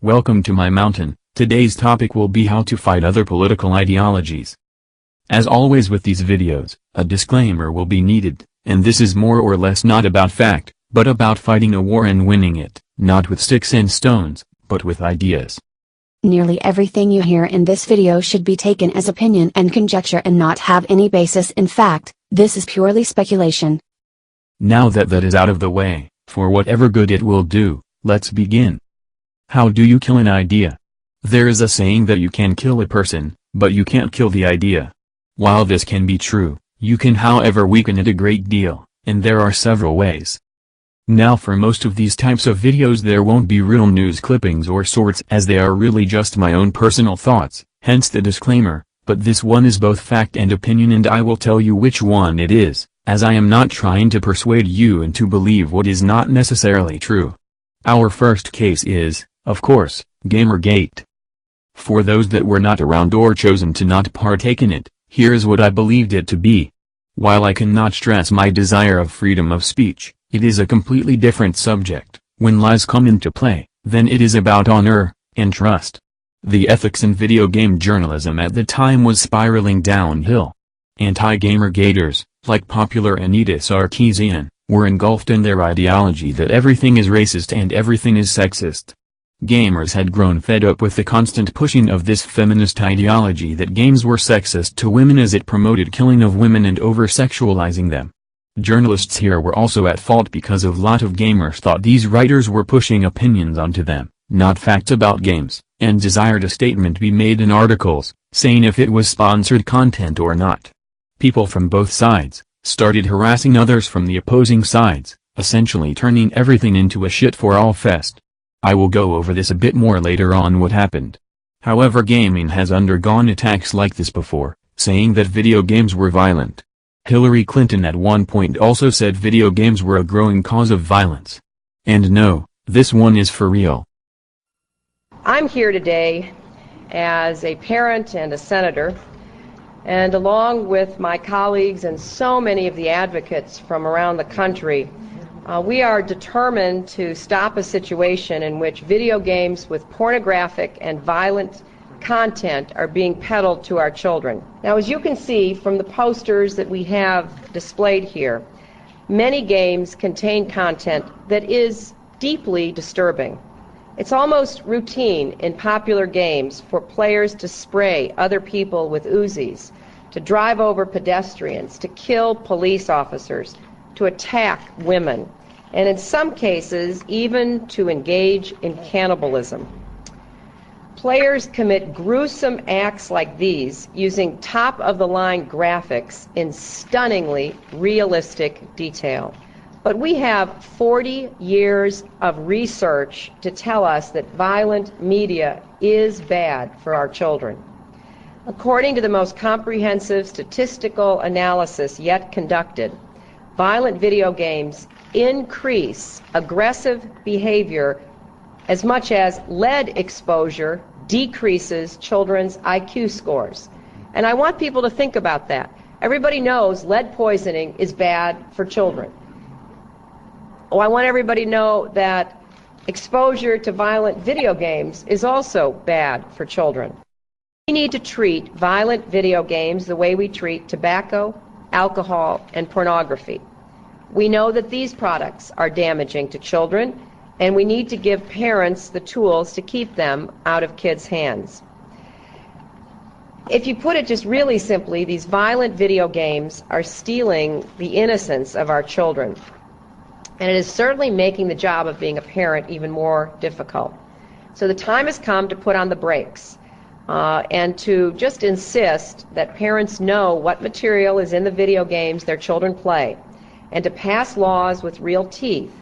Welcome to my mountain. Today's topic will be how to fight other political ideologies. As always with these videos, a disclaimer will be needed, and this is more or less not about fact, but about fighting a war and winning it, not with sticks and stones, but with ideas. Nearly everything you hear in this video should be taken as opinion and conjecture and not have any basis in fact. This is purely speculation. Now that is out of the way, for whatever good it will do, let's begin. How do you kill an idea? There is a saying that you can kill a person, but you can't kill the idea. While this can be true, you can however weaken it a great deal, and there are several ways. Now for most of these types of videos there won't be real news clippings or sorts as they are really just my own personal thoughts, hence the disclaimer, but this one is both fact and opinion and I will tell you which one it is, as I am not trying to persuade you into believe what is not necessarily true. Our first case is, of course, Gamergate. For those that were not around or chosen to not partake in it, here's what I believed it to be. While I cannot stress my desire of freedom of speech, it is a completely different subject. When lies come into play, then it is about honor and trust. The ethics in video game journalism at the time was spiraling downhill. Anti-Gamergaters, like popular Anita Sarkeesian, were engulfed in their ideology that everything is racist and everything is sexist. Gamers had grown fed up with the constant pushing of this feminist ideology that games were sexist to women as it promoted killing of women and over-sexualizing them. Journalists here were also at fault because a lot of gamers thought these writers were pushing opinions onto them, not facts about games, and desired a statement be made in articles, saying if it was sponsored content or not. People from both sides started harassing others from the opposing sides, essentially turning everything into a shit-for-all fest. I will go over this a bit more later on what happened. However, gaming has undergone attacks like this before, saying that video games were violent. Hillary Clinton at one point also said video games were a growing cause of violence. And no, this one is for real. I'm here today as a parent and a senator, and along with my colleagues and so many of the advocates from around the country, we are determined to stop a situation in which video games with pornographic and violent content are being peddled to our children. Now, as you can see from the posters that we have displayed here, many games contain content that is deeply disturbing. It's almost routine in popular games for players to spray other people with Uzis, to drive over pedestrians, to kill police officers, to attack women, and in some cases even to engage in cannibalism. Players commit gruesome acts like these using top-of-the-line graphics in stunningly realistic detail. But we have 40 years of research to tell us that violent media is bad for our children. According to the most comprehensive statistical analysis yet conducted, violent video games increase aggressive behavior as much as lead exposure decreases children's IQ scores. And I want people to think about that. Everybody knows lead poisoning is bad for children. Oh, I want everybody to know that exposure to violent video games is also bad for children. We need to treat violent video games the way we treat tobacco, alcohol, and pornography. We know that these products are damaging to children, and we need to give parents the tools to keep them out of kids' hands. If you put it just really simply, these violent video games are stealing the innocence of our children. And it is certainly making the job of being a parent even more difficult. So the time has come to put on the brakes and to just insist that parents know what material is in the video games their children play, and to pass laws with real teeth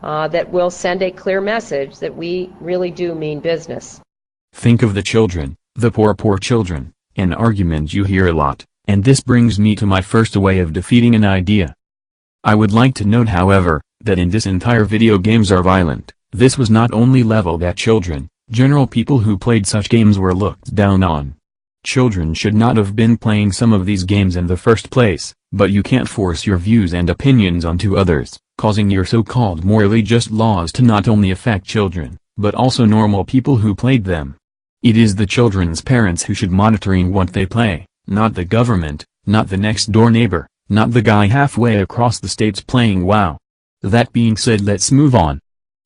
that will send a clear message that we really do mean business. Think of the children, the poor children, an argument you hear a lot, and this brings me to my first way of defeating an idea. I would like to note, however, that in this entire video games are violent, this was not only leveled at children, general people who played such games were looked down on. Children should not have been playing some of these games in the first place, but you can't force your views and opinions onto others, causing your so-called morally just laws to not only affect children, but also normal people who played them. It is the children's parents who should monitoring what they play, not the government, not the next door neighbor, not the guy halfway across the states playing WoW. That being said, let's move on.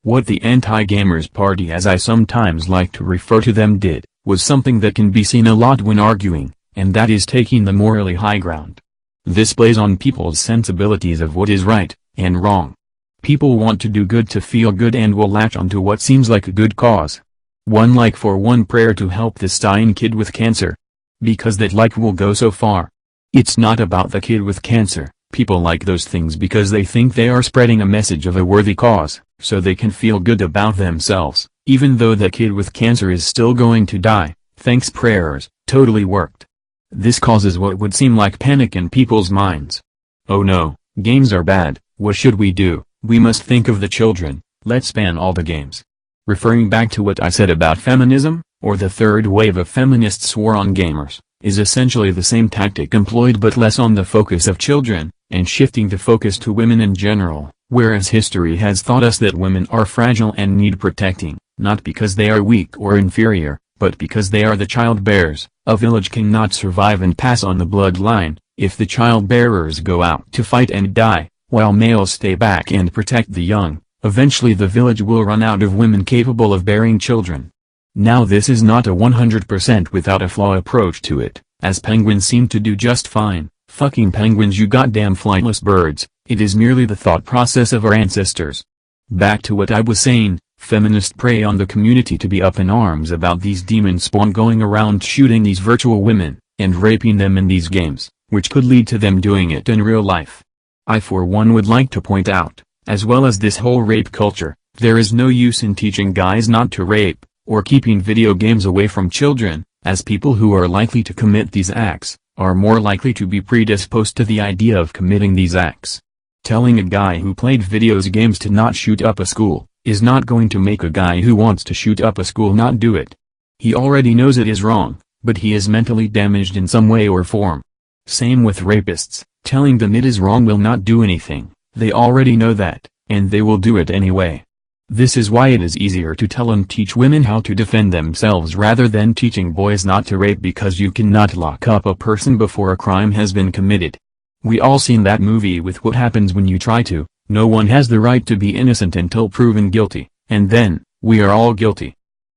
What the anti-gamers party, as I sometimes like to refer to them, did, was something that can be seen a lot when arguing, and that is taking the morally high ground. This plays on people's sensibilities of what is right and wrong. People want to do good to feel good and will latch onto what seems like a good cause. One like for one prayer to help this dying kid with cancer. Because that like will go so far. It's not about the kid with cancer. People like those things because they think they are spreading a message of a worthy cause, so they can feel good about themselves, even though the kid with cancer is still going to die. Thanks prayers, totally worked. This causes what would seem like panic in people's minds. Oh no, games are bad, what should we do? We must think of the children, let's ban all the games. Referring back to what I said about feminism, or the third wave of feminists' war on gamers, is essentially the same tactic employed but less on the focus of children, and shifting the focus to women in general, whereas history has taught us that women are fragile and need protecting, not because they are weak or inferior, but because they are the child bearers. A village cannot survive and pass on the bloodline, if the child bearers go out to fight and die, while males stay back and protect the young. Eventually the village will run out of women capable of bearing children. Now this is not a 100% without a flaw approach to it, as penguins seem to do just fine. Fucking penguins, you goddamn flightless birds. It is merely the thought process of our ancestors. Back to what I was saying, feminists prey on the community to be up in arms about these demon spawn going around shooting these virtual women, and raping them in these games, which could lead to them doing it in real life. I for one would like to point out, as well as this whole rape culture, there is no use in teaching guys not to rape, or keeping video games away from children, as people who are likely to commit these acts, are more likely to be predisposed to the idea of committing these acts. Telling a guy who played video games to not shoot up a school, is not going to make a guy who wants to shoot up a school not do it. He already knows it is wrong, but he is mentally damaged in some way or form. Same with rapists, telling them it is wrong will not do anything, they already know that, and they will do it anyway. This is why it is easier to tell and teach women how to defend themselves rather than teaching boys not to rape, because you cannot lock up a person before a crime has been committed. We all seen that movie with what happens when you try to. No one has the right to be innocent until proven guilty, and then, we are all guilty.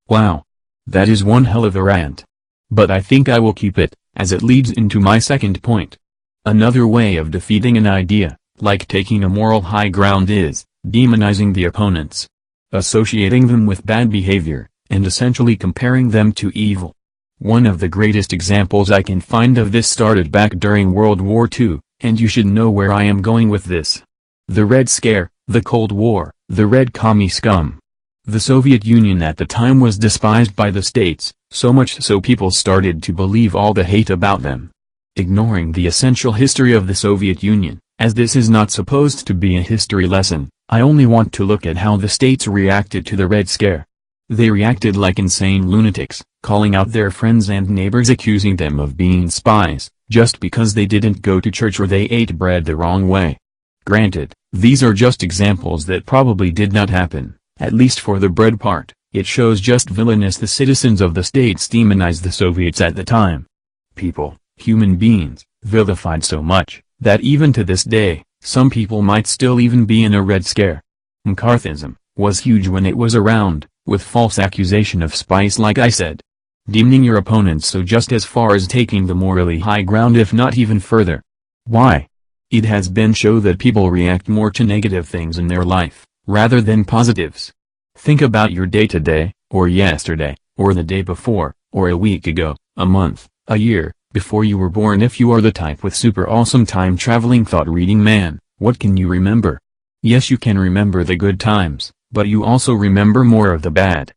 Wow. That is one hell of a rant. But I think I will keep it, as it leads into my second point. Another way of defeating an idea, like taking a moral high ground, is demonizing the opponents. Associating them with bad behavior, and essentially comparing them to evil. One of the greatest examples I can find of this started back during World War II, and you should know where I am going with this. The Red Scare, the Cold War, the Red Commie scum. The Soviet Union at the time was despised by the states, so much so people started to believe all the hate about them. Ignoring the essential history of the Soviet Union, as this is not supposed to be a history lesson, I only want to look at how the states reacted to the Red Scare. They reacted like insane lunatics, calling out their friends and neighbors, accusing them of being spies, just because they didn't go to church or they ate bread the wrong way. Granted, these are just examples that probably did not happen, at least for the bread part. It shows just villainous the citizens of the states demonized the Soviets at the time. People, human beings, vilified so much, that even to this day, some people might still even be in a Red Scare. McCarthyism was huge when it was around, with false accusation of spies like I said. Demeaning your opponents so just as far as taking the morally high ground, if not even further. Why? It has been shown that people react more to negative things in their life, rather than positives. Think about your day today, or yesterday, or the day before, or a week ago, a month, a year, before you were born. If you are the type with super awesome time traveling thought reading man, what can you remember? Yes, you can remember the good times, but you also remember more of the bad.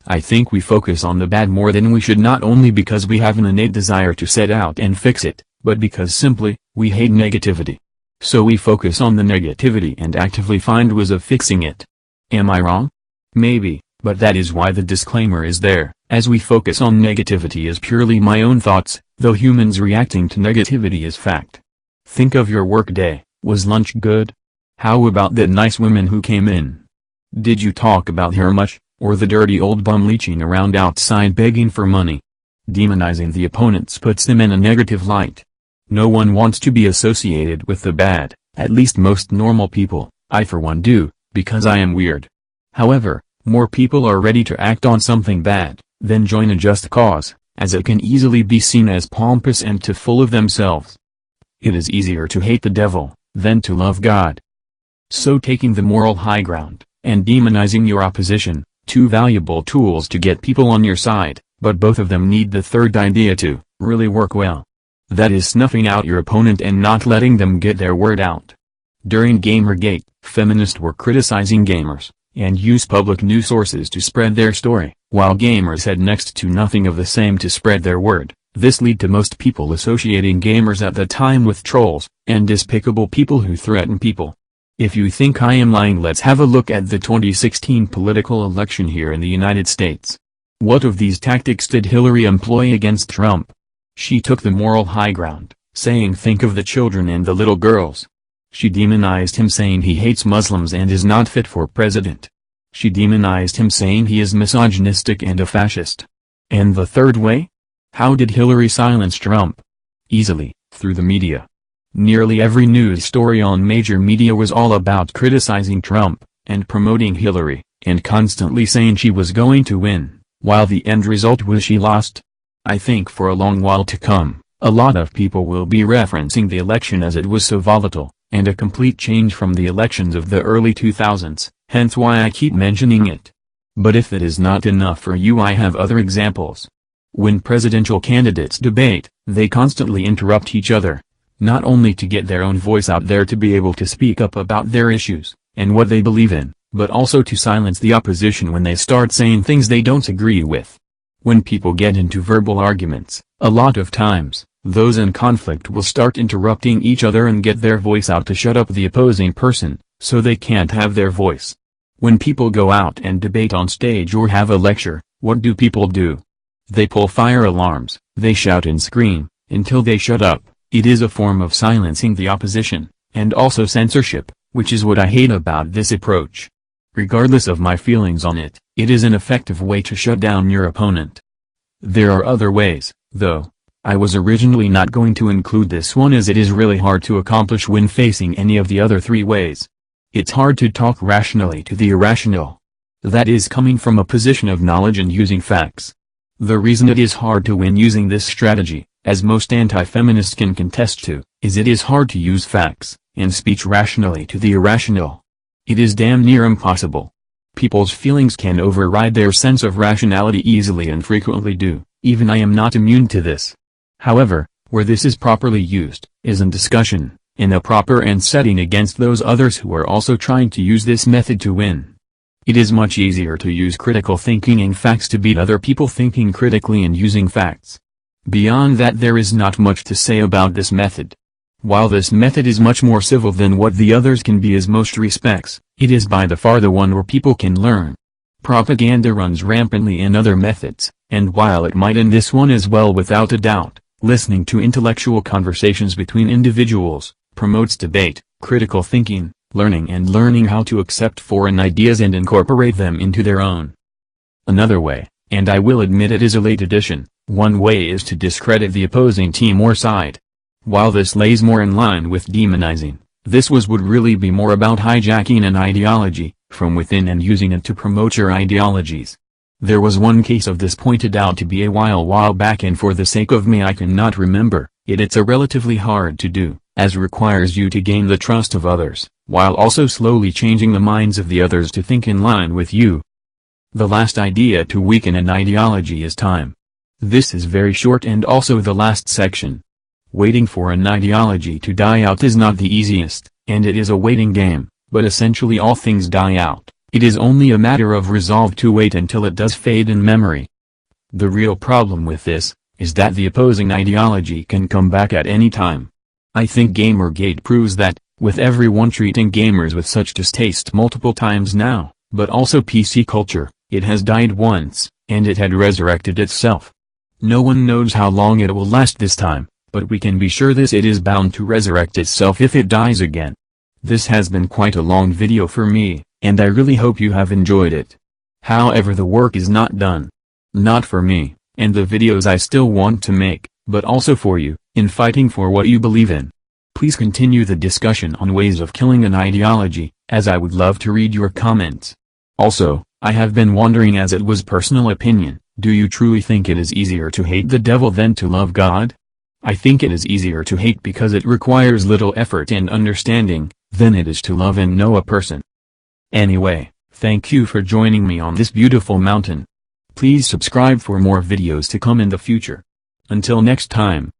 I think we focus on the bad more than we should, not only because we have an innate desire to set out and fix it, but because simply, we hate negativity. So we focus on the negativity and actively find ways of fixing it. Am I wrong? Maybe, but that is why the disclaimer is there, as we focus on negativity is purely my own thoughts, though humans reacting to negativity is fact. Think of your work day. Was lunch good? How about that nice woman who came in? Did you talk about her much? or the dirty old bum leeching around outside begging for money. Demonizing the opponents puts them in a negative light. No one wants to be associated with the bad, at least most normal people. I for one do, because I am weird. However, more people are ready to act on something bad, than join a just cause, as it can easily be seen as pompous and too full of themselves. It is easier to hate the devil, than to love God. So taking the moral high ground, and demonizing your opposition, two valuable tools to get people on your side, but both of them need the third idea to really work well. That is snuffing out your opponent and not letting them get their word out. During Gamergate, feminists were criticizing gamers, and used public news sources to spread their story, while gamers had next to nothing of the same to spread their word. This led to most people associating gamers at the time with trolls, and despicable people who threaten people. If you think I am lying, let's have a look at the 2016 political election here in the United States. What of these tactics did Hillary employ against Trump? She took the moral high ground, saying think of the children and the little girls. She demonized him saying he hates Muslims and is not fit for president. She demonized him saying he is misogynistic and a fascist. And the third way? How did Hillary silence Trump? Easily, through the media. Nearly every news story on major media was all about criticizing Trump, and promoting Hillary, and constantly saying she was going to win, while the end result was she lost. I think for a long while to come, a lot of people will be referencing the election as it was so volatile, and a complete change from the elections of the early 2000s, hence why I keep mentioning it. But if that is not enough for you, I have other examples. When presidential candidates debate, they constantly interrupt each other, not only to get their own voice out there to be able to speak up about their issues, and what they believe in, but also to silence the opposition when they start saying things they don't agree with. When people get into verbal arguments, a lot of times, those in conflict will start interrupting each other and get their voice out to shut up the opposing person, so they can't have their voice. When people go out and debate on stage or have a lecture, what do people do? They pull fire alarms, they shout and scream, until they shut up. It is a form of silencing the opposition, and also censorship, which is what I hate about this approach. Regardless of my feelings on it, it is an effective way to shut down your opponent. There are other ways, though. I was originally not going to include this one as it is really hard to accomplish when facing any of the other three ways. It's hard to talk rationally to the irrational. That is coming from a position of knowledge and using facts. The reason it is hard to win using this strategy, as most anti-feminists can contest to, is it is hard to use facts, and speech rationally to the irrational. It is damn near impossible. People's feelings can override their sense of rationality easily and frequently do, even I am not immune to this. However, where this is properly used, is in discussion, in a proper and setting against those others who are also trying to use this method to win. It is much easier to use critical thinking and facts to beat other people thinking critically and using facts. Beyond that, there is not much to say about this method. While this method is much more civil than what the others can be in most respects, it is by the far the one where people can learn. Propaganda runs rampantly in other methods, and while it might in this one as well without a doubt, listening to intellectual conversations between individuals promotes debate, critical thinking, learning how to accept foreign ideas and incorporate them into their own. Another way, and I will admit it is a late addition, one way is to discredit the opposing team or side. While this lays more in line with demonizing, this would really be more about hijacking an ideology from within and using it to promote your ideologies. There was one case of this pointed out to be a while back, and for the sake of me I cannot remember it's a relatively hard to do, as requires you to gain the trust of others, while also slowly changing the minds of the others to think in line with you. The last idea to weaken an ideology is time. This is very short and also the last section. Waiting for an ideology to die out is not the easiest, and it is a waiting game, but essentially all things die out. It is only a matter of resolve to wait until it does fade in memory. The real problem with this, is that the opposing ideology can come back at any time. I think Gamergate proves that, with everyone treating gamers with such distaste multiple times now, but also PC culture, it has died once, and it had resurrected itself. No one knows how long it will last this time, but we can be sure it is bound to resurrect itself if it dies again. This has been quite a long video for me, and I really hope you have enjoyed it. However, the work is not done. Not for me, and the videos I still want to make, but also for you, in fighting for what you believe in. Please continue the discussion on ways of killing an ideology, as I would love to read your comments. Also, I have been wondering, as it was personal opinion, do you truly think it is easier to hate the devil than to love God? I think it is easier to hate because it requires little effort and understanding, than it is to love and know a person. Anyway, thank you for joining me on this beautiful mountain. Please subscribe for more videos to come in the future. Until next time.